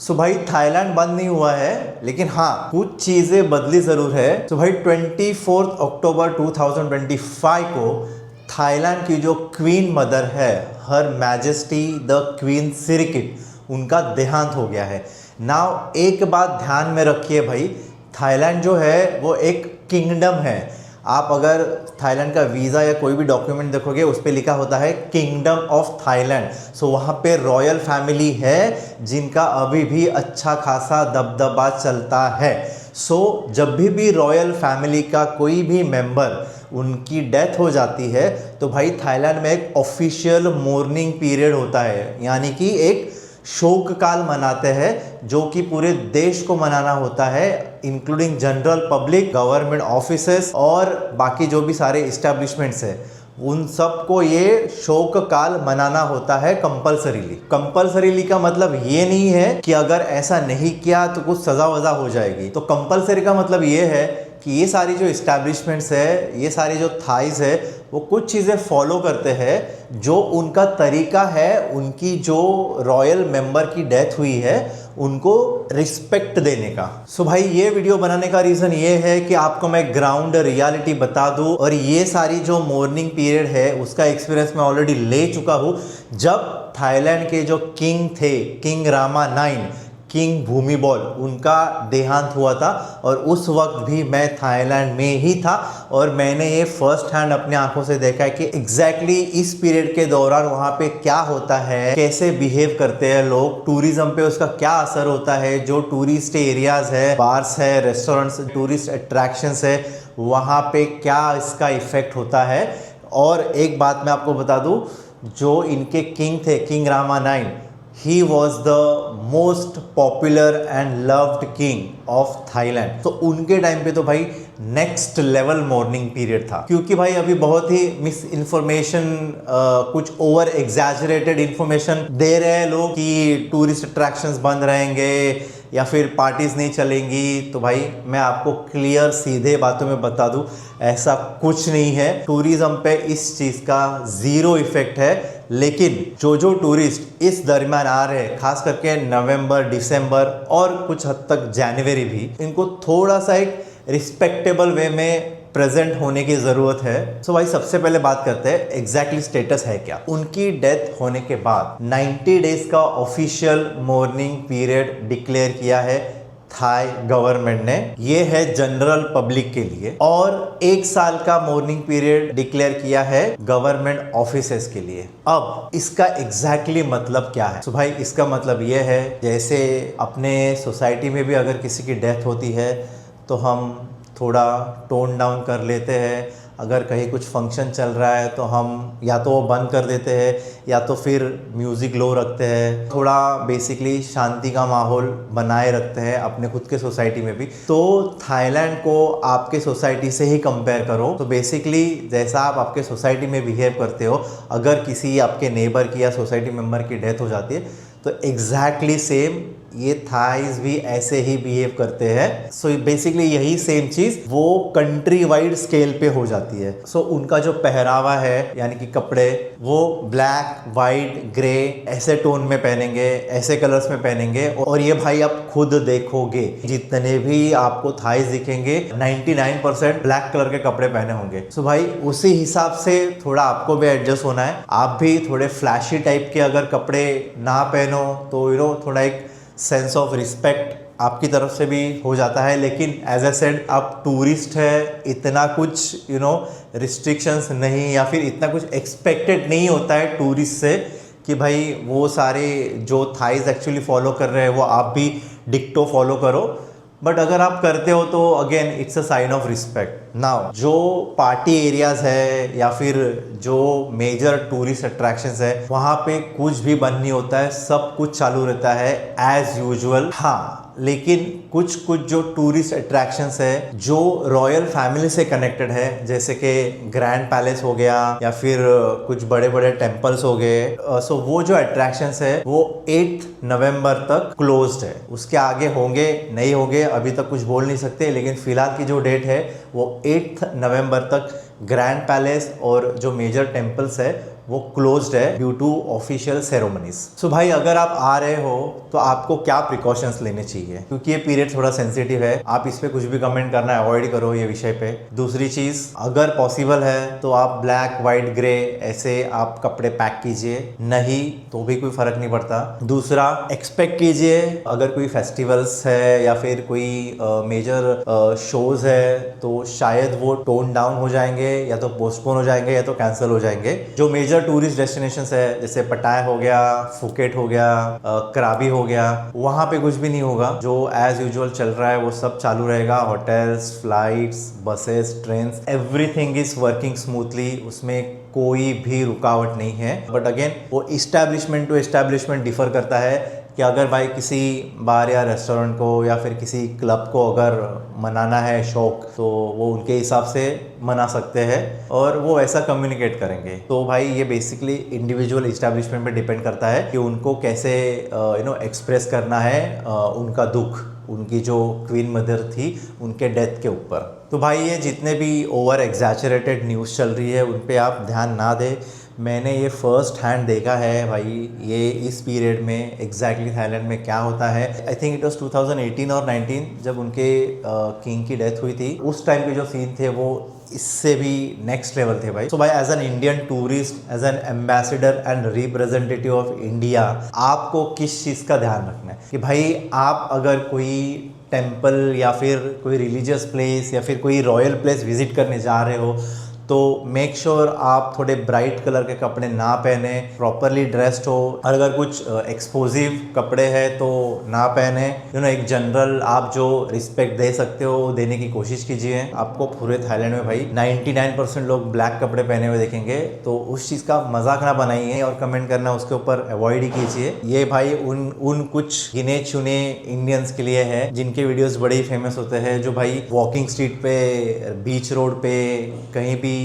सो भाई थाईलैंड बंद नहीं हुआ है, लेकिन हाँ कुछ चीजें बदली जरूर है। तो भाई 24 अक्टूबर 2025 को थाईलैंड की जो क्वीन मदर है, हर मैजेस्टी द क्वीन सिरिकिट, उनका देहांत हो गया है। नाउ एक बात ध्यान में रखिए भाई, थाईलैंड जो है वो एक किंगडम है। आप अगर थाईलैंड का वीज़ा या कोई भी डॉक्यूमेंट देखोगे उस पर लिखा होता है किंगडम ऑफ थाईलैंड। सो वहाँ पे रॉयल फैमिली है जिनका अभी भी अच्छा खासा दबदबा चलता है। सो जब भी रॉयल फैमिली का कोई भी मेंबर उनकी डेथ हो जाती है तो भाई थाईलैंड में एक ऑफिशियल मोर्निंग पीरियड होता है, यानी कि एक शोक काल मनाते हैं जो कि पूरे देश को मनाना होता है, including general public, government offices और बाकी जो भी सारे इस्टेब्लिशमेंट्स हैं, उन सबको ये शोक काल मनाना होता है कंपल्सरीली। कंपल्सरीली का मतलब ये नहीं है कि अगर ऐसा नहीं किया तो कुछ सजा वजा हो जाएगी। तो कंपल्सरी का मतलब ये है कि ये सारी जो इस्टेब्लिशमेंट्स है, ये सारी जो थाईज है, वो कुछ चीज़ें फॉलो करते हैं जो उनका तरीका है उनकी जो रॉयल मेंबर की डेथ हुई है उनको रिस्पेक्ट देने का। सो भाई ये वीडियो बनाने का रीज़न ये है कि आपको मैं ग्राउंड रियलिटी बता दूं, और ये सारी जो मॉर्निंग पीरियड है उसका एक्सपीरियंस मैं ऑलरेडी ले चुका हूँ। जब थाईलैंड के जो किंग थे, किंग रामा 9, किंग भूमिबॉल, उनका देहांत हुआ था और उस वक्त भी मैं थाईलैंड में ही था और मैंने ये फर्स्ट हैंड अपने आंखों से देखा है कि एग्जैक्टली इस पीरियड के दौरान वहाँ पे क्या होता है, कैसे बिहेव करते हैं लोग, टूरिज्म पे उसका क्या असर होता है, जो टूरिस्ट एरियाज है, बार्स है, रेस्टोरेंट्स, टूरिस्ट अट्रैक्शंस है, वहाँ पे क्या इसका इफेक्ट होता है। और एक बात मैं आपको बता दूँ, जो इनके किंग थे, king Rama 9, he was the most popular and loved king of Thailand। तो उनके टाइम पे तो भाई नेक्स्ट लेवल मॉर्निंग पीरियड था, क्योंकि भाई अभी बहुत ही मिस इन्फॉर्मेशन, कुछ ओवर एग्जैजरेटेड इन्फॉर्मेशन दे रहे हैं लोग कि टूरिस्ट अट्रैक्शंस बंद रहेंगे या फिर पार्टीज नहीं चलेंगी। तो भाई मैं आपको क्लियर सीधे बातों में बता दूं, ऐसा कुछ नहीं है। टूरिज्म पे इस चीज़ का ज़ीरो इफेक्ट है। लेकिन जो टूरिस्ट इस दरमियान आ रहे हैं, खास करके नवंबर, दिसंबर और कुछ हद तक जनवरी भी, इनको थोड़ा सा एक रिस्पेक्टेबल वे में प्रेजेंट होने की ज़रूरत है। सो भाई सबसे पहले बात करते हैं एग्जैक्टली स्टेटस है क्या। उनकी डेथ होने के बाद 90 डेज का ऑफिशियल मॉर्निंग पीरियड डिक्लेयर किया है थाई गवर्नमेंट ने। ये है जनरल पब्लिक के लिए, और 1 साल का मॉर्निंग पीरियड डिक्लेयर किया है गवर्नमेंट ऑफिसेस के लिए। अब इसका एग्जैक्टली मतलब क्या है? तो भाई इसका मतलब ये है, जैसे अपने सोसाइटी में भी अगर किसी की डेथ होती है तो हम थोड़ा टोन डाउन कर लेते हैं। अगर कहीं कुछ फंक्शन चल रहा है तो हम या तो वो बंद कर देते हैं या तो फिर म्यूज़िक लो रखते हैं, थोड़ा बेसिकली शांति का माहौल बनाए रखते हैं अपने खुद के सोसाइटी में भी। तो थाईलैंड को आपके सोसाइटी से ही कंपेयर करो तो बेसिकली जैसा आप आपके सोसाइटी में बिहेव करते हो, अगर किसी आपके नेबर की या सोसाइटी मेम्बर की डेथ हो जाती है तो एग्जैक्टली सेम ये थाईज भी ऐसे ही बिहेव करते हैं। सो बेसिकली यही सेम चीज़ वो कंट्री वाइड स्केल पे हो जाती है। सो उनका जो पहरावा है, यानी कि कपड़े, वो ब्लैक, वाइट, ग्रे ऐसे टोन में पहनेंगे, ऐसे कलर्स में पहनेंगे। और ये भाई आप खुद देखोगे, जितने भी आपको थाईज दिखेंगे 99% ब्लैक कलर के कपड़े पहने होंगे। सो भाई उसी हिसाब से थोड़ा आपको भी एडजस्ट होना है। आप भी थोड़े फ्लैशी टाइप के अगर कपड़े ना पहनो तो थोड़ा एक सेंस ऑफ रिस्पेक्ट आपकी तरफ से भी हो जाता है। लेकिन एज ए सेड, आप टूरिस्ट है, इतना कुछ रिस्ट्रिक्शंस नहीं या फिर इतना कुछ एक्सपेक्टेड नहीं होता है टूरिस्ट से कि भाई वो सारे जो थाईज एक्चुअली फॉलो कर रहे हैं वो आप भी डिक्टो फॉलो करो। बट अगर आप करते हो तो again it's a sign of respect. Now जो पार्टी एरियाज है या फिर जो मेजर टूरिस्ट अट्रैक्शंस है, वहाँ पे कुछ भी बंद नहीं होता है, सब कुछ चालू रहता है एज यूजुअल। हाँ, लेकिन कुछ जो टूरिस्ट अट्रैक्शंस है जो रॉयल फैमिली से कनेक्टेड है, जैसे कि ग्रैंड पैलेस हो गया या फिर कुछ बड़े बड़े टेम्पल्स हो गए, सो वो जो अट्रैक्शंस है वो 8 नवंबर तक क्लोज्ड है। उसके आगे होंगे नहीं होंगे अभी तक कुछ बोल नहीं सकते, लेकिन फिलहाल की जो डेट है वो 8 नवंबर तक ग्रैंड पैलेस और जो मेजर टेम्पल्स है वो क्लोज्ड है ड्यू टू ऑफिशियल सेरेमनीज। सो भाई अगर आप आ रहे हो तो आपको क्या प्रिकॉशंस लेने चाहिए, क्योंकि ये पीरियड थोड़ा सेंसिटिव है। आप इस पे कुछ भी कमेंट करना अवॉइड करो ये विषय पे। दूसरी चीज, अगर पॉसिबल है तो आप ब्लैक व्हाइट ग्रे ऐसे आप कपड़े पैक कीजिए, नहीं तो भी कोई फर्क नहीं पड़ता। दूसरा, एक्सपेक्ट कीजिए अगर कोई फेस्टिवल्स है या फिर कोई मेजर शोज है तो शायद वो टोन डाउन हो जाएंगे, या तो पोस्टपोन हो जाएंगे, या तो कैंसिल हो जाएंगे। जो मेजर टूरिस्ट डेस्टिनेशंस है जैसे पटाया हो गया, फुकेट हो गया, कराबी हो गया, वहां पे कुछ भी नहीं होगा। जो एज यूजुअल चल रहा है वो सब चालू रहेगा। Hotels, flights, buses, train, everything is working smoothly, उसमें कोई भी रुकावट नहीं है। बट अगेन वो इस्टेब्लिशमेंट टू इस्टेब्लिशमेंट डिफर करता है कि अगर भाई किसी बार या रेस्टोरेंट को या फिर किसी क्लब को अगर मनाना है शौक, तो वो उनके हिसाब से मना सकते हैं और वो ऐसा कम्युनिकेट करेंगे। तो भाई ये बेसिकली इंडिविजुअल इस्टेब्लिशमेंट पे डिपेंड करता है कि उनको कैसे एक्सप्रेस करना है उनका दुख, उनकी जो क्वीन मदर थी उनके डेथ के ऊपर। तो भाई ये जितने भी ओवर एग्जैचरेटेड न्यूज़ चल रही है उन पे आप ध्यान ना दें। मैंने ये फर्स्ट हैंड देखा है भाई, ये इस पीरियड में एग्जैक्टली थाईलैंड में क्या होता है। आई थिंक इट वाज 2018 और 19 जब उनके किंग की डेथ हुई थी, उस टाइम के जो सीन थे वो इससे भी नेक्स्ट लेवल थे भाई। सो भाई as an Indian tourist, as an ambassador and representative of India, आपको किस चीज़ का ध्यान रखना है कि भाई आप अगर कोई टेम्पल या फिर कोई रिलीजियस प्लेस या फिर कोई रॉयल प्लेस विजिट करने जा रहे हो तो मेक श्योर आप थोड़े ब्राइट कलर के कपड़े ना पहने, प्रॉपरली ड्रेस्ड हो। और अगर कुछ एक्सपोजिव कपड़े हैं तो ना पहने। एक जनरल आप जो रिस्पेक्ट दे सकते हो वो देने की कोशिश कीजिए। आपको पूरे थाईलैंड में भाई 99% लोग ब्लैक कपड़े पहने हुए देखेंगे, तो उस चीज़ का मजाक ना बनाइए और कमेंट करना उसके ऊपर अवॉइड ही कीजिए। ये भाई उन कुछ गिने चुने इंडियंस के लिए है जिनके वीडियोस बड़े ही फेमस होते हैं, जो भाई वॉकिंग स्ट्रीट पे, बीच रोड पे कहीं भी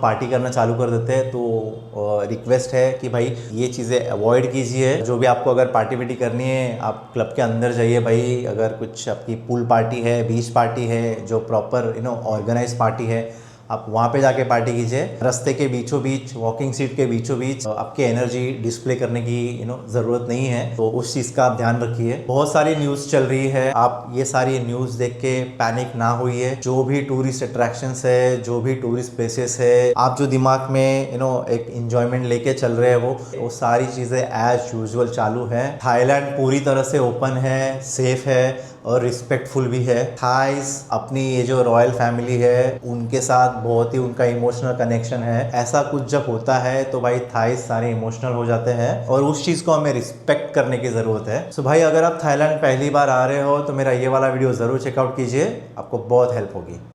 पार्टी करना चालू कर देते हैं। तो रिक्वेस्ट है कि भाई ये चीज़ें अवॉइड कीजिए। जो भी आपको अगर पार्टी वार्टी करनी है आप क्लब के अंदर जाइए भाई। अगर कुछ आपकी पूल पार्टी है, बीच पार्टी है, जो प्रॉपर ऑर्गेनाइज पार्टी है, आप वहाँ पे जाके पार्टी कीजिए। रास्ते के बीचों बीच, वॉकिंग सीट के बीचों बीच आपके एनर्जी डिस्प्ले करने की ज़रूरत नहीं है, तो उस चीज़ का आप ध्यान रखिए। बहुत सारी न्यूज़ चल रही है, आप ये सारी न्यूज़ देख के पैनिक ना होइए। जो भी टूरिस्ट अट्रैक्शंस है, जो भी टूरिस्ट प्लेसेस है, आप जो दिमाग में एक इंजॉयमेंट लेके चल रहे हैं वो सारी चीज़ें एज यूजुअल चालू है। थाईलैंड पूरी तरह से ओपन है, सेफ है और रिस्पेक्टफुल भी है। थाईस अपनी ये जो रॉयल फैमिली है उनके साथ बहुत ही उनका इमोशनल कनेक्शन है। ऐसा कुछ जब होता है तो भाई थाईस सारे इमोशनल हो जाते हैं और उस चीज़ को हमें रिस्पेक्ट करने की ज़रूरत है। सो भाई अगर आप थाईलैंड पहली बार आ रहे हो तो मेरा ये वाला वीडियो ज़रूर चेकआउट कीजिए, आपको बहुत हेल्प होगी।